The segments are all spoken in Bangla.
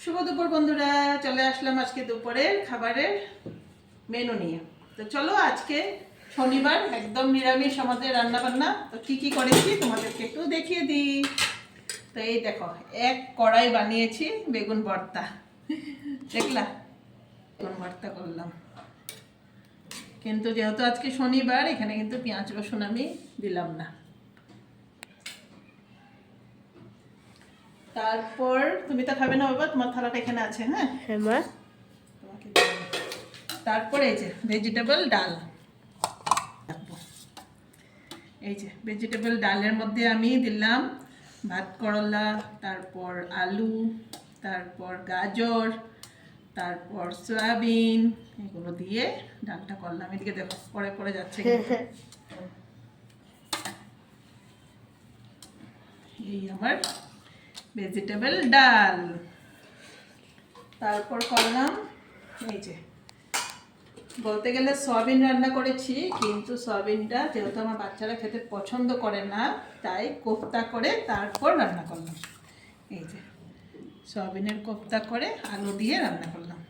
শুভ দুপুর বন্ধুরা, চলে আসলাম আজকে দুপুরের খাবারের মেনু নিয়ে। তো চলো, আজকে শনিবার, একদম নিরামিষ আমাদের রান্না বান্না। তো কি কি করেছি তোমাদেরকে একটু দেখিয়ে দিই। তো এই দেখো, এক কড়াই বানিয়েছি বেগুন ভর্তা। দেখলা, বেগুন ভর্তা করলাম। কিন্তু যেহেতু আজকে শনিবার, এখানে কিন্তু পেঁয়াজ রসুন আমি দিলাম না। তারপর তুমি তো খাবে না বাবা, তোমার থালাটা এখানে আছে। হ্যাঁ হ্যাঁ মা। তোমাকে দেবো। তারপরে এই যে ভেজিটেবল ডাল, এই যে ভেজিটেবল ডালের মধ্যে আমি দিলাম ভাত করলা, তারপর আলু, তারপর গাজর, তারপর সয়াবিন, এগুলো দিয়ে ডালটা করলাম। এদিকে দেখো, পরে পরে যাচ্ছে কিন্তু। এই আমার ভেজিটেবল ডাল। তারপর করলাম এই যে, বলতে গেলে সয়াবিন রান্না করেছি, কিন্তু সয়াবিনটা যেহেতু আমার বাচ্চারা খেতে পছন্দ করে না, তাই কোফতা করে তারপর রান্না করলাম। এই যে সয়াবিনের কোফতা করে আলু দিয়ে রান্না করলাম,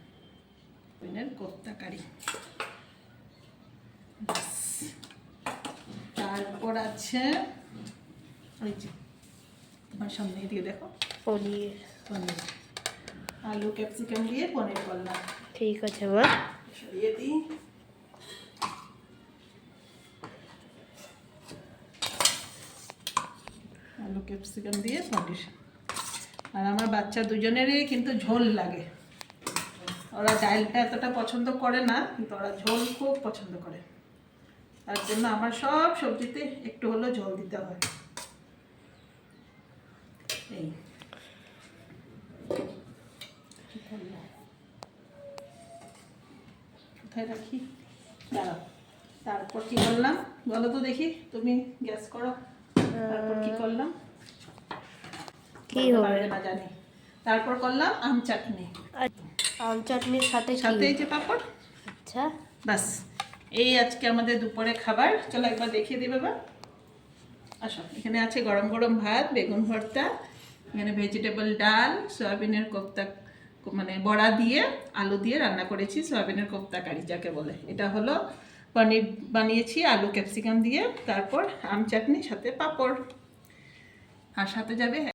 সয়াবিনের কোফতা কারি। তারপর আছে ওই যে তোমার সামনে, দিয়ে দেখো, পনির। পনির, আলু ক্যাপসিকাম দিয়ে পনির করলাম। ঠিক আছে মা। সরিয়ে দিই। আলু ক্যাপসিকাম দিয়ে পনির। আর আমার বাচ্চা দুজনেরই কিন্তু ঝোল লাগে। ওরা ডালটা এতটা পছন্দ করে না, কিন্তু ওরা ঝোল খুব পছন্দ করে। তার জন্য আমার সব সবজিতে একটু হলেও ঝোল দিতে হয়। এই কোথায় রাখি, দাঁড়াও। তারপর কি করলাম বলো তো দেখি, তুমি গ্যাস করো। তারপর কি করলাম কি হবে না জানি। তারপর করলাম আম চাটনি। আম চাটনির সাথে সাথে এই যে পাপড়। আচ্ছা, বাস, এই আজকে আমাদের দুপুরে খাবার। চলো একবার দেখিয়ে দিই বাবা, আসো। এখানে আছে গরম গরম ভাত, বেগুন ভর্তা, এখানে ভেজিটেবল ডাল, সয়াবিনের কোফতা, মানে বড়া দিয়ে আলু দিয়ে রান্না করেছি, সয়াবিনের কোফতা কারি যাকে বলে। এটা হলো পনির বানিয়েছি আলু ক্যাপসিকাম দিয়ে, তারপর আম চাটনি, সাথে পাঁপড়, আর সাথে যাবে